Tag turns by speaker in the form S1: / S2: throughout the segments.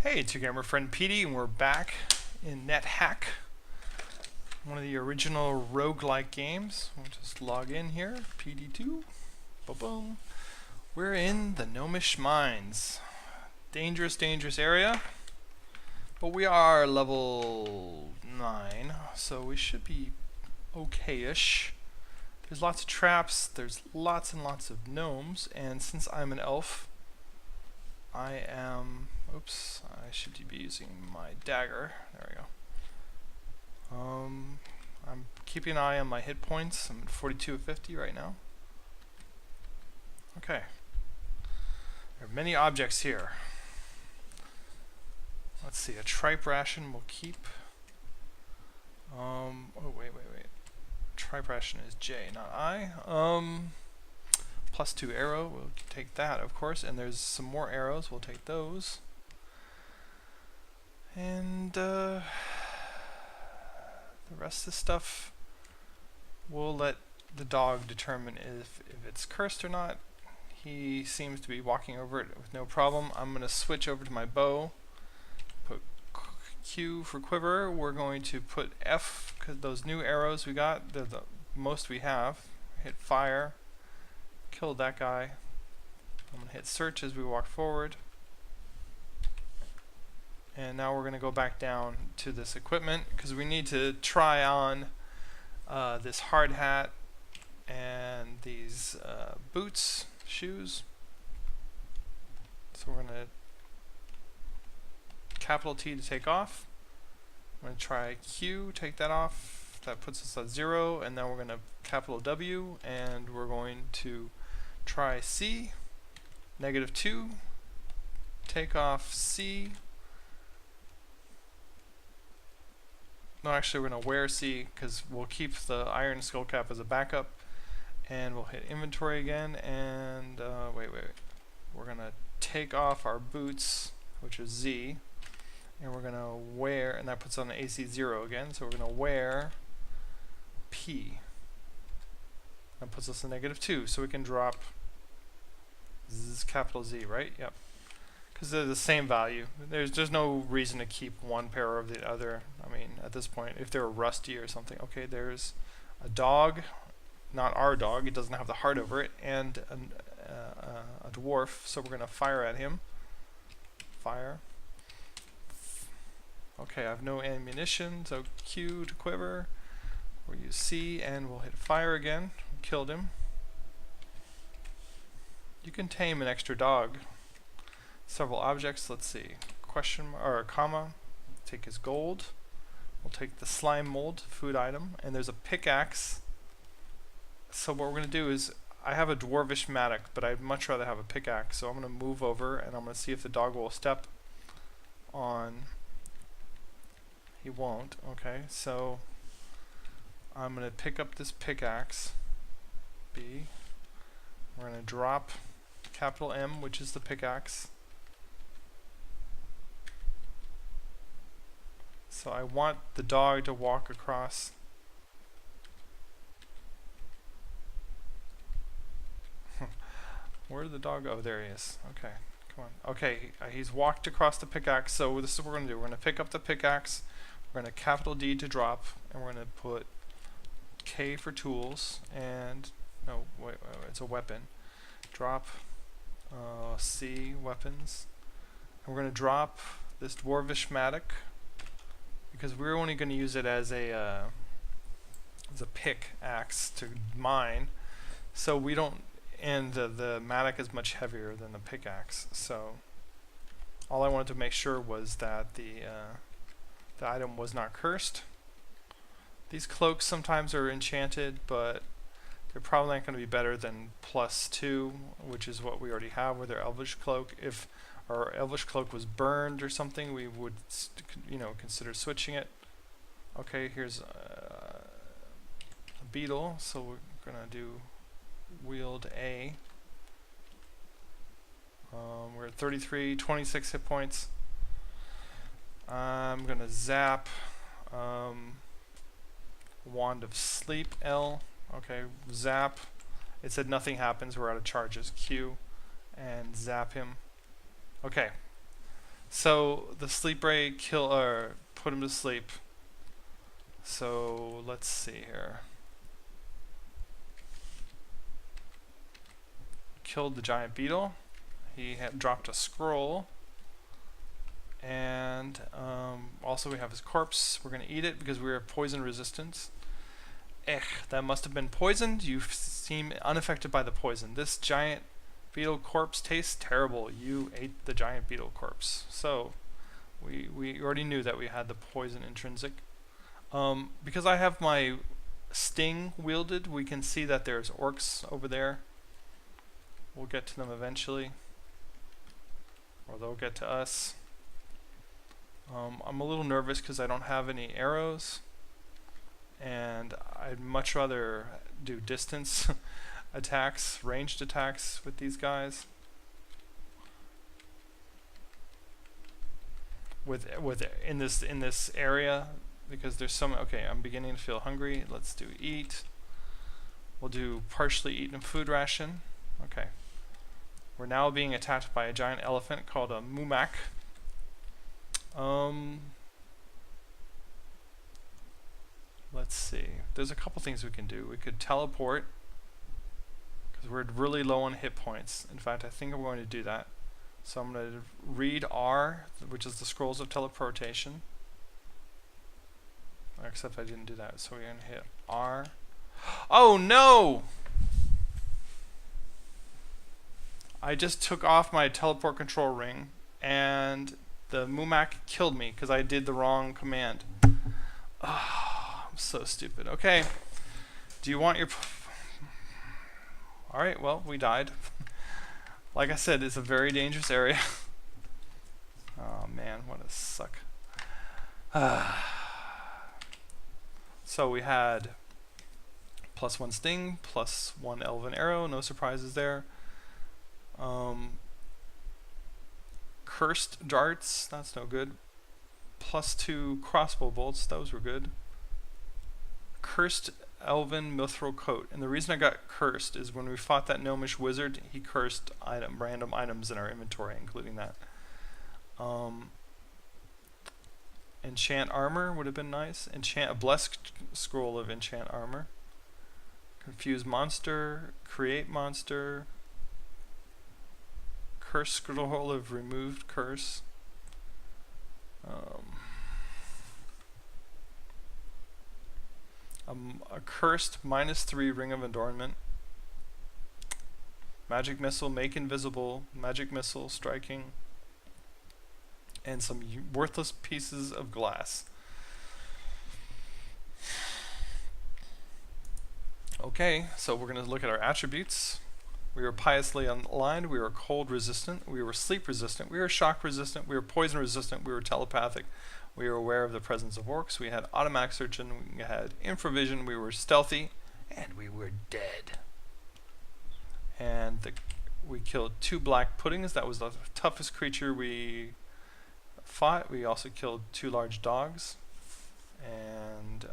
S1: Hey, it's your gamer friend Peadee, and we're back in Nethack, one of the original roguelike games. We'll just log in here, PD2, boom. We're in the Gnomish Mines. Dangerous, dangerous area, but we are level 9, so we should be okay-ish. There's lots of traps, there's lots and lots of gnomes, and since I'm an elf, I am... Oops, I should be using my dagger. There we go. I'm keeping an eye on my hit points. I'm at 42 of 50 right now. Okay. There are many objects here. Let's see, a tripe ration we'll keep. Oh, wait. Tripe ration is J, not I. +2 arrow, we'll take that, of course. And there's some more arrows, we'll take those. And the rest of the stuff, we'll let the dog determine if it's cursed or not. He seems to be walking over it with no problem. I'm going to switch over to my bow. Put Q for quiver. We're going to put F, because those new arrows we got, they're the most we have. Hit fire. Killed that guy. I'm going to hit search as we walk forward. And now we're going to go back down to this equipment because we need to try on this hard hat and these boots, shoes. So we're going to capital T to take off. I'm going to try Q, take that off. That puts us at 0, and then we're going to capital W, and we're going to try C, -2, take off C. No, actually we're going to wear C because we'll keep the iron skull cap as a backup, and we'll hit inventory again, and wait. We're going to take off our boots, which is Z, and we're going to wear, and that puts on the AC 0 again, so we're going to wear P. That puts us at -2, so we can drop capital Z, right? Yep. Because they're the same value. There's no reason to keep one pair over the other. I mean, at this point, if they were rusty or something. Okay, there's a dog, not our dog. It doesn't have the heart over it, and a dwarf. So we're going to fire at him. Fire. Okay, I have no ammunition, so Q to quiver. We'll use C, and we'll hit fire again. Killed him. You can tame an extra dog. Several objects, let's see, question or a comma, take his gold, we'll take the slime mold, food item, and there's a pickaxe. So what we're going to do is, I have a dwarvish mattock, but I'd much rather have a pickaxe, so I'm going to move over and I'm going to see if the dog will step on. He won't. Okay, so I'm going to pick up this pickaxe, B, we're going to drop capital M, which is the pickaxe. So I want the dog to walk across. Where did the dog go? Oh, there he is. Okay, come on. Okay, he's walked across the pickaxe, so this is what we're going to do. We're going to pick up the pickaxe, we're going to capital D to drop, and we're going to put K for tools, and, no, wait, it's a weapon. Drop C, weapons. And we're going to drop this dwarvish mattock, because we're only going to use it as a pickaxe to mine, so we don't, and the mattock is much heavier than the pickaxe, so all I wanted to make sure was that the item was not cursed. These cloaks sometimes are enchanted, but they're probably not going to be better than +2, which is what we already have with our elvish cloak. If our elvish cloak was burned or something, we would, consider switching it. Okay, here's a beetle, so we're gonna do wield A. We're at 33, 26 hit points. I'm gonna zap wand of sleep, L. Okay, zap. It said nothing happens, we're out of charges, Q, and zap him. Okay, So the sleep ray put him to sleep. So let's see here. Killed the giant beetle. He had dropped a scroll. And also we have his corpse. We're going to eat it because we are poison resistant. That must have been poisoned. You seem unaffected by the poison. This giant beetle corpse tastes terrible. You ate the giant beetle corpse. So we already knew that we had the poison intrinsic. Because I have my sting wielded, we can see that there's orcs over there. We'll get to them eventually. Or they'll get to us. I'm a little nervous because I don't have any arrows. And I'd much rather do distance attacks, ranged attacks with these guys. In this area, because there's some. Okay, I'm beginning to feel hungry. Let's do eat. We'll do partially eaten food ration. Okay. We're now being attacked by a giant elephant called a mumak. Let's see. There's a couple things we can do. We could teleport, because we're really low on hit points. In fact, I think I'm going to do that. So I'm going to read R, which is the scrolls of teleportation. Except I didn't do that. So we're going to hit R. Oh no! I just took off my teleport control ring, and the mumak killed me because I did the wrong command. I'm so stupid. Okay. Do you want your... Alright, well, we died. Like I said, it's a very dangerous area. Oh man, what a suck. So we had +1 sting, +1 elven arrow, no surprises there. Cursed darts, that's no good. +2 crossbow bolts, those were good. Cursed elven mithril coat, and the reason I got cursed is when we fought that gnomish wizard, he cursed random items in our inventory, including that. Enchant armor would have been nice. Enchant a blessed scroll of enchant armor. Confuse monster, create monster. Curse scroll of removed curse. A cursed -3 ring of adornment. Magic missile, make invisible. Magic missile, striking. And some worthless pieces of glass. Okay, so we're going to look at our attributes. We were piously aligned, we were cold resistant, we were sleep resistant, we were shock resistant, we were poison resistant, we were telepathic, we were aware of the presence of orcs, we had automatic search, we had infravision, we were stealthy, and we were dead. And we killed 2 black puddings. That was the toughest creature we fought. We also killed 2 large dogs, and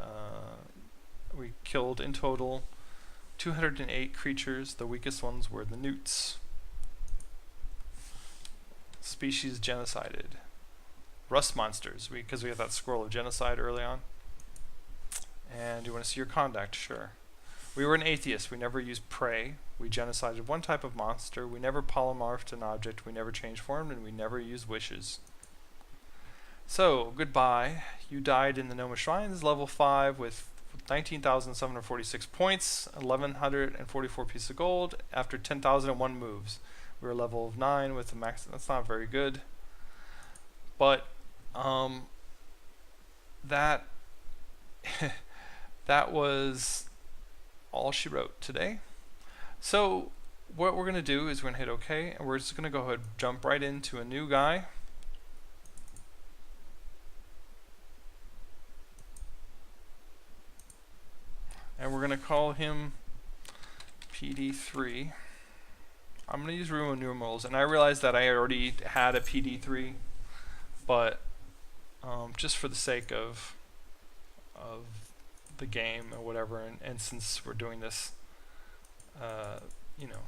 S1: we killed in total 208 creatures. The weakest ones were the newts. Species genocided. Rust monsters, because we had that scroll of genocide early on. And you want to see your conduct? Sure. We were an atheist. We never used prey. We genocided 1 type of monster. We never polymorphed an object. We never changed form, and we never used wishes. So, goodbye. You died in the Noma Shrines, level 5 with 19,746 points, 1,144 pieces of gold after 10,001 moves. We were level of 9 with the max. That's not very good. But that that was all she wrote today. So what we're going to do is we're going to hit OK, and we're just going to go ahead and jump right into a new guy. And we're going to call him PD3. I'm going to use Roman numerals, and I realized that I already had a PD3, but just for the sake of the game or whatever, and since we're doing this, you know,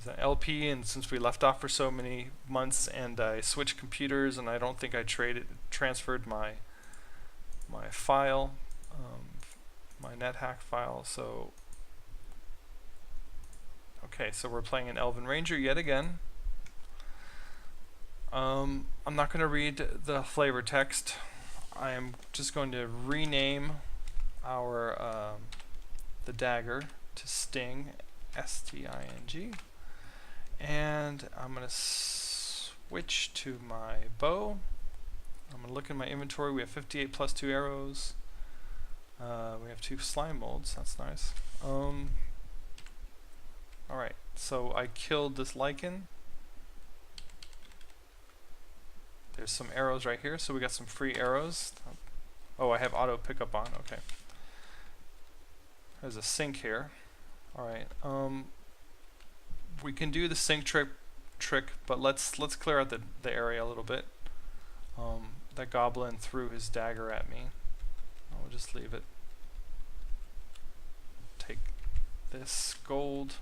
S1: with an LP, and since we left off for so many months, and I switched computers, and I don't think I transferred my file, my Nethack file. So okay, so we're playing an Elven Ranger yet again. I'm not going to read the flavor text. I am just going to rename our the dagger to Sting, S-T-I-N-G, and I'm going to switch to my bow. I'm going to look in my inventory. We have 58 plus 2 arrows. We have 2 slime molds. That's nice. Alright, so I killed this lichen. There's some arrows right here, so we got some free arrows. Oh, I have auto pickup on. Okay. There's a sink here. Alright, we can do the sink trick, but let's clear out the area a little bit. That goblin threw his dagger at me. I'll just leave it. Take this gold.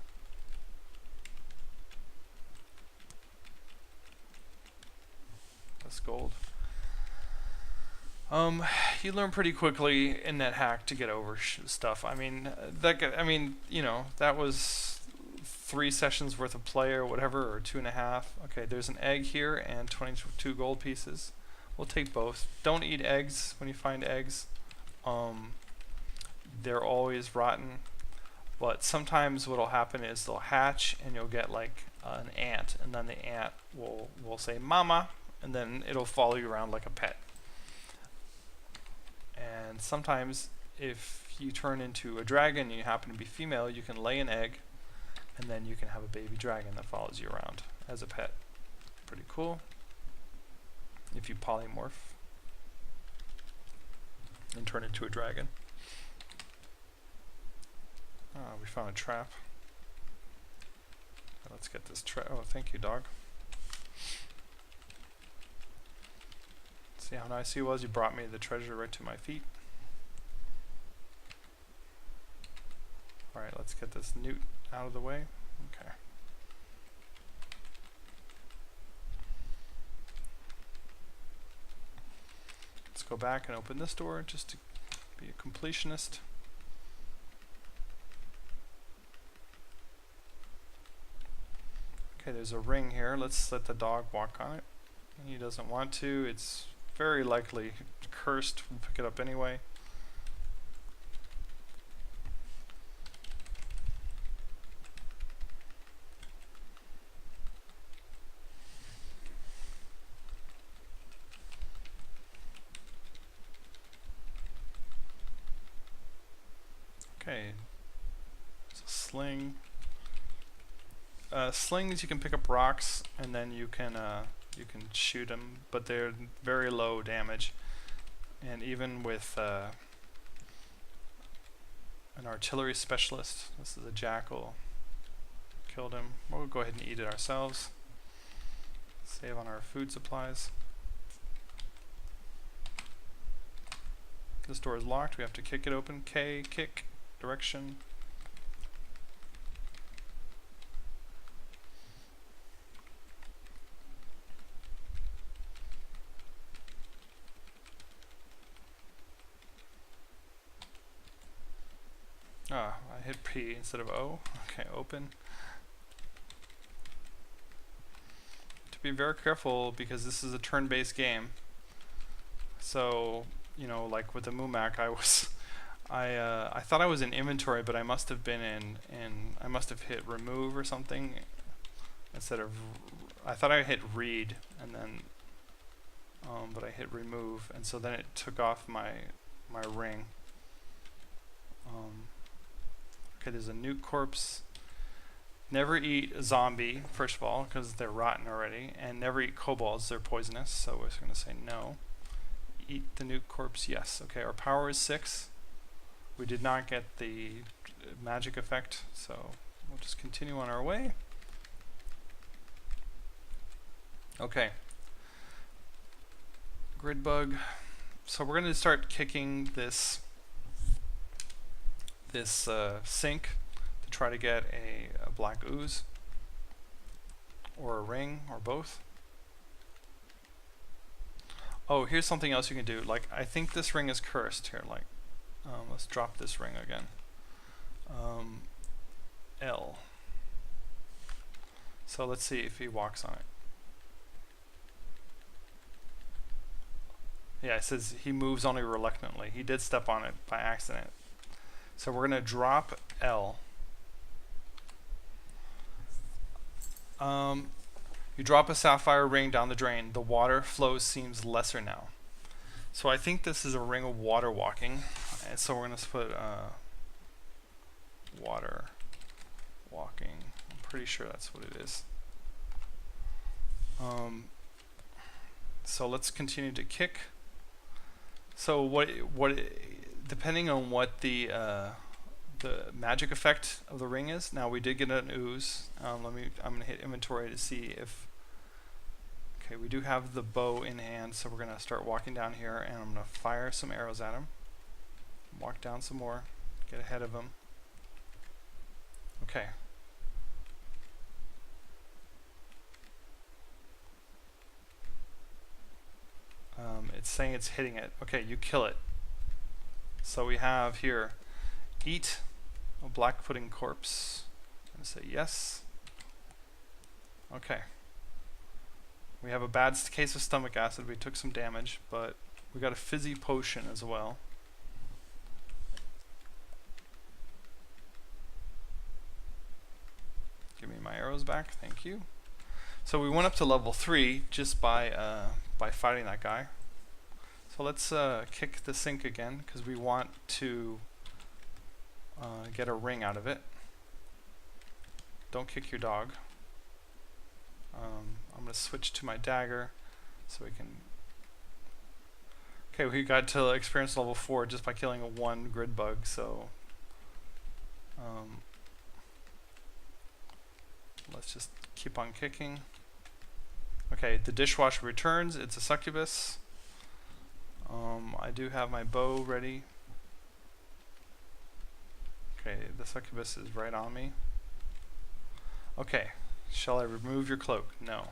S1: This gold. You learn pretty quickly in Nethack to get over stuff. I mean, you know, that was 3 sessions worth of play or whatever, or 2.5. Okay, there's an egg here and 22 gold pieces. We'll take both. Don't eat eggs when you find eggs. They're always rotten. But sometimes what'll happen is they'll hatch and you'll get like an ant, and then the ant will say "mama," and then it'll follow you around like a pet. And sometimes if you turn into a dragon and you happen to be female, you can lay an egg, and then you can have a baby dragon that follows you around as a pet. Pretty cool. If you polymorph and turn into a dragon. We found a trap. Let's get this trap. Oh, thank you, dog. See how nice he was? He brought me the treasure right to my feet. Alright, let's get this newt out of the way. Okay. Let's go back and open this door just to be a completionist. Okay, there's a ring here. Let's let the dog walk on it. He doesn't want to. It's very likely cursed. We'll pick it up anyway. Okay, it's a sling. Slings, you can pick up rocks and then you can shoot them, but they're very low damage. And even with an artillery specialist, this is a jackal, killed him. We'll go ahead and eat it ourselves. Save on our food supplies. This door is locked. We have to kick it open. K, kick, direction. Ah, I hit P instead of O. Okay, open. To be very careful because this is a turn-based game. So, you know, like with the Mumak, I thought I was in inventory, but I must have been I must have hit remove or something instead of. I thought I hit read and then, but I hit remove, and so then it took off my ring. Okay, there's a nuke corpse. Never eat a zombie, first of all, because they're rotten already, and never eat kobolds, they're poisonous, so we're going to say no. Eat the nuke corpse, yes. Okay, our power is 6. We did not get the magic effect, so we'll just continue on our way. Okay. Grid bug. So we're going to start kicking this sink to try to get a black ooze. or a ring, or both. Oh, here's something else you can do. Like, I think this ring is cursed here. Like, let's drop this ring again. L. So let's see if he walks on it. Yeah, it says he moves only reluctantly. He did step on it by accident. So we're going to drop L. You drop a sapphire ring down the drain. The water flow seems lesser now. So I think this is a ring of water walking. And so we're going to put water walking. I'm pretty sure that's what it is. So let's continue to kick. So what depending on what the magic effect of the ring is. Now we did get an ooze. I'm gonna hit inventory to see if. Okay, we do have the bow in hand, so we're gonna start walking down here, and I'm gonna fire some arrows at him. Walk down some more, get ahead of him. Okay. It's saying it's hitting it. Okay, you kill it. So we have here, eat a black pudding corpse. I'm gonna say yes. Okay. We have a bad case of stomach acid. We took some damage, but we got a fizzy potion as well. Give me my arrows back, thank you. So we went up to level 3 just by fighting that guy. So let's kick the sink again, because we want to get a ring out of it. Don't kick your dog. I'm going to switch to my dagger so we can... Okay, we got to experience level 4 just by killing a 1 grid bug, so... let's just keep on kicking. Okay, the dishwasher returns. It's a succubus. I do have my bow ready. Okay, the succubus is right on me. Okay, shall I remove your cloak? No.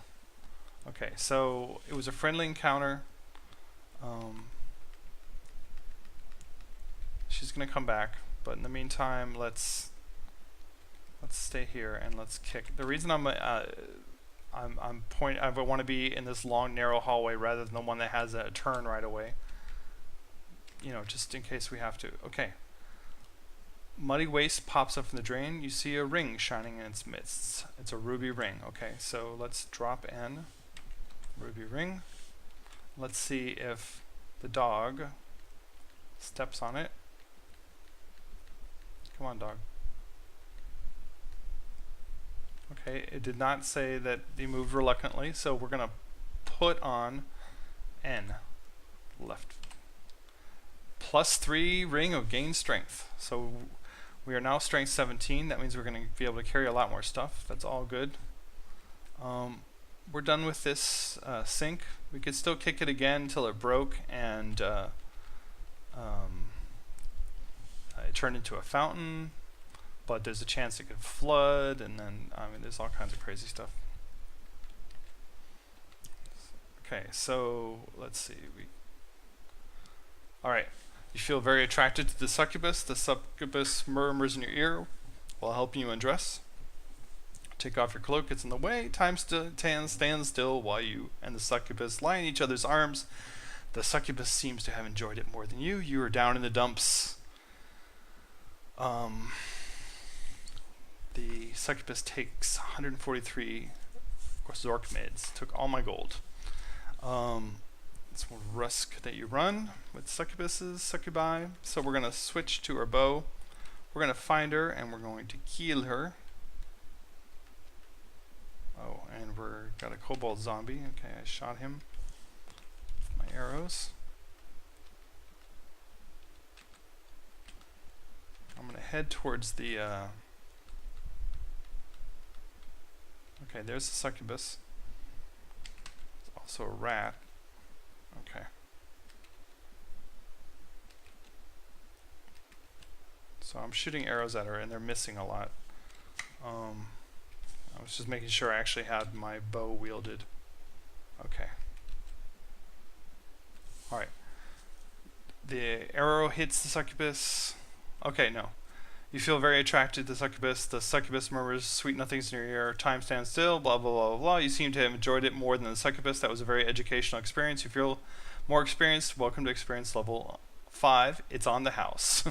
S1: Okay, so it was a friendly encounter. She's gonna come back, but in the meantime, let's stay here and let's kick. The reason I want to be in this long, narrow hallway rather than the one that has a turn right away. You know, just in case we have to. Okay. Muddy waste pops up from the drain. You see a ring shining in its midst. It's a ruby ring. Okay, so let's drop N. Ruby ring. Let's see if the dog steps on it. Come on, dog. Okay, it did not say that he moved reluctantly, so we're going to put on N. Left. +3 ring of gain strength. So we are now strength 17. That means we're going to be able to carry a lot more stuff. That's all good. We're done with this sink. We could still kick it again until it broke and it turned into a fountain. But there's a chance it could flood, and then, I mean, there's all kinds of crazy stuff. Okay, so let's see. Alright, you feel very attracted to the succubus. The succubus murmurs in your ear while helping you undress. Take off your cloak, it's in the way. Time stands still while you and the succubus lie in each other's arms. The succubus seems to have enjoyed it more than you. You are down in the dumps. The succubus takes 143 Zork mids. Took all my gold. It's one risk that you run with succubi. So we're going to switch to our bow. We're going to find her and we're going to kill her. Oh, and we're got a kobold zombie. Okay, I shot him with my arrows. I'm going to head towards the... Okay, there's the succubus. There's also a rat. Okay. So I'm shooting arrows at her and they're missing a lot. I was just making sure I actually had my bow wielded. Okay. Alright. The arrow hits the succubus. Okay, no. You feel very attracted to the succubus. The succubus murmurs sweet nothings in your ear. Time stands still, blah, blah, blah, blah, blah. You seem to have enjoyed it more than the succubus. That was a very educational experience. You feel more experienced. Welcome to experience level 5. It's on the house.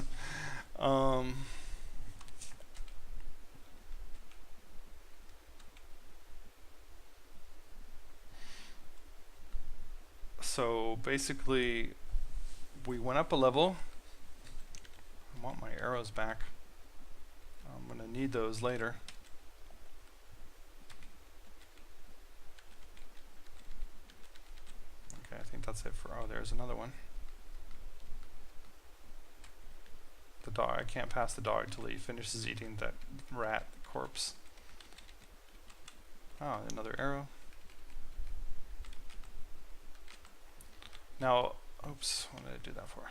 S1: So basically, we went up a level. I want my arrows back. I'm going to need those later. Okay, I think that's it for... Oh, there's another one. The dog. I can't pass the dog till he finishes eating that rat corpse. Oh, another arrow. Now, oops, what did I do that for?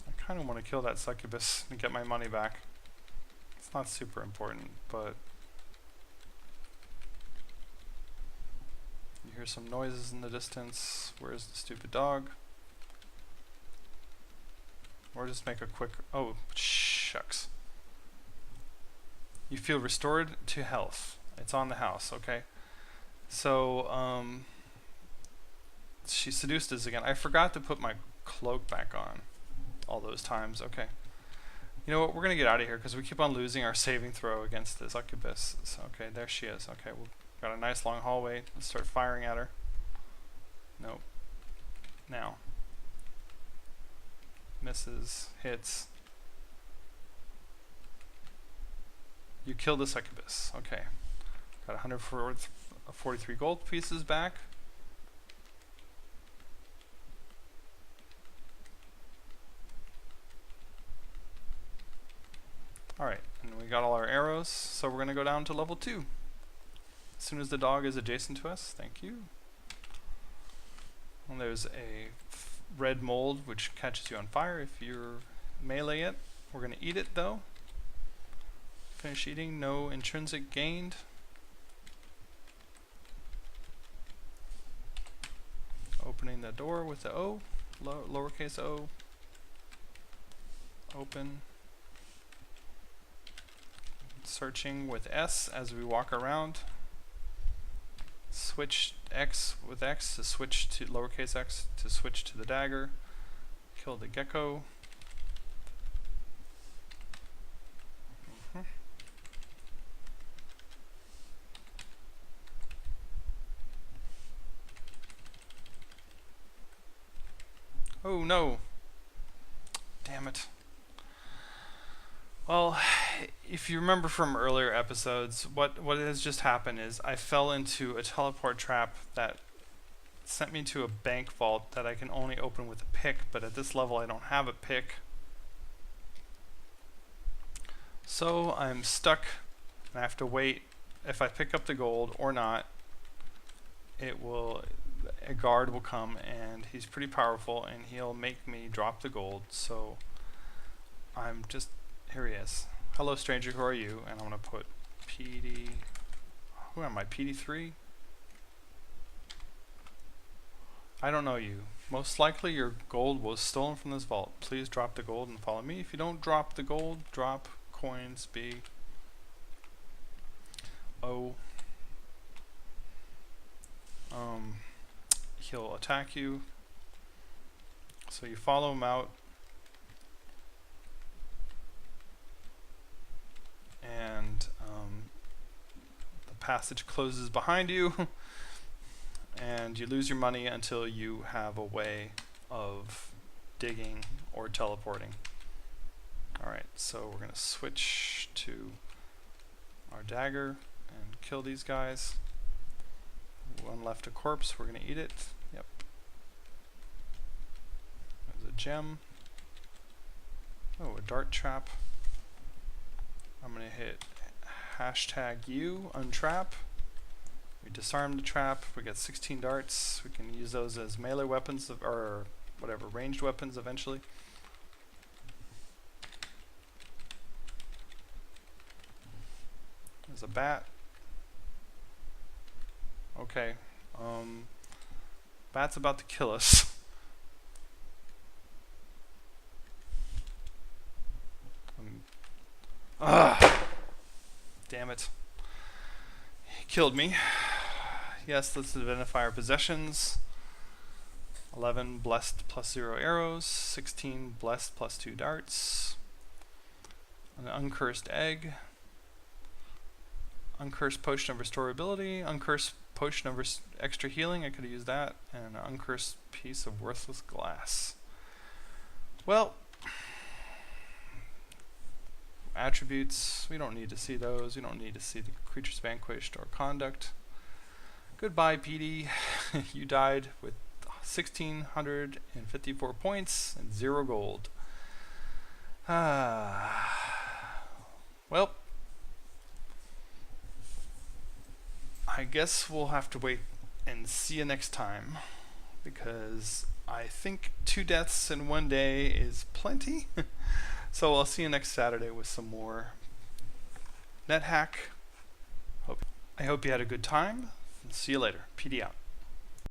S1: I kind of want to kill that succubus and get my money back. It's not super important, but you hear some noises in the distance. Where's the stupid dog? Or just make a quick... Oh, shucks. You feel restored to health. It's on the house, okay? So, she seduced us again. I forgot to put my cloak back on all those times. Okay. You know what? We're going to get out of here because we keep on losing our saving throw against the succubus. So, okay, there she is. Okay, we've got a nice long hallway. Let's start firing at her. Nope. Now. Misses, hits. You kill the succubus. Okay. Got 143 gold pieces back. Alright, and we got all our arrows, so we're going to go down to level 2. As soon as the dog is adjacent to us. Thank you. And there's a red mold which catches you on fire if you're melee it. We're going to eat it though. Finish eating, no intrinsic gained. Opening the door with the O, lowercase o. Open. Searching with S as we walk around. Switch X with X to switch to lowercase x to switch to the dagger. Kill the gecko. Oh no! Damn it. Well, if you remember from earlier episodes, what has just happened is I fell into a teleport trap that sent me to a bank vault that I can only open with a pick, but at this level I don't have a pick. So I'm stuck and I have to wait. If I pick up the gold or not, a guard will come and he's pretty powerful and he'll make me drop the gold. So I'm just... Here he is. Hello stranger, who are you? And I'm going to put Peadee... Who am I? Peadee 3? I don't know you. Most likely your gold was stolen from this vault. Please drop the gold and follow me. If you don't drop the gold, drop coins B. O. He'll attack you. So you follow him out. And the passage closes behind you. And you lose your money until you have a way of digging or teleporting. Alright, so we're going to switch to our dagger and kill these guys. One left a corpse, we're going to eat it. Yep. There's a gem. Oh, a dart trap. I'm going to hit hashtag U, untrap. We disarm the trap. We get 16 darts. We can use those as melee weapons or whatever, ranged weapons eventually. There's a bat. Okay. Bat's about to kill us. Damn it. He killed me. Yes, let's identify our possessions. 11 blessed plus 0 arrows. 16 blessed plus 2 darts. An uncursed egg. Uncursed potion of restorability. Uncursed potion of extra healing. I could have used that. And an uncursed piece of worthless glass. Well, attributes, we don't need to see those. We don't need to see the creature's vanquished or conduct. Goodbye, Peadee. You died with 1,654 points and 0 gold. Well, I guess we'll have to wait and see you next time, because I think 2 deaths in 1 day is plenty. So I'll see you next Saturday with some more Nethack. I hope you had a good time. See you later. Peadee out.